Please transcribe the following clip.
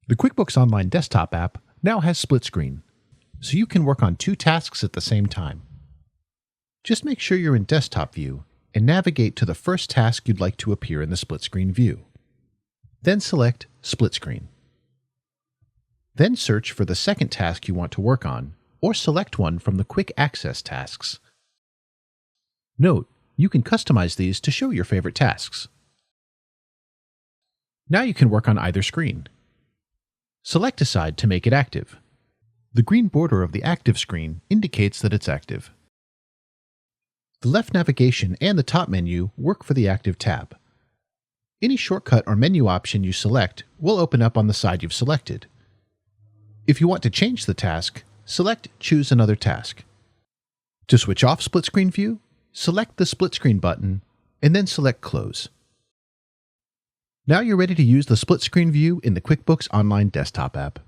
The QuickBooks Online desktop app now has split screen, so you can work on two tasks at the same time. Just make sure you're in desktop view and navigate to the first task you'd like to appear in the split screen view. Then select Split Screen. Then search for the second task you want to work on, or select one from the Quick Access tasks. Note, you can customize these to show your favorite tasks. Now you can work on either screen. Select a side to make it active. The green border of the active screen indicates that it's active. The left navigation and the top menu work for the active tab. Any shortcut or menu option you select will open up on the side you've selected. If you want to change the task, select Choose Another Task. To switch off split screen view, select the split screen button and then select Close. Now you're ready to use the split screen view in the QuickBooks Online desktop app.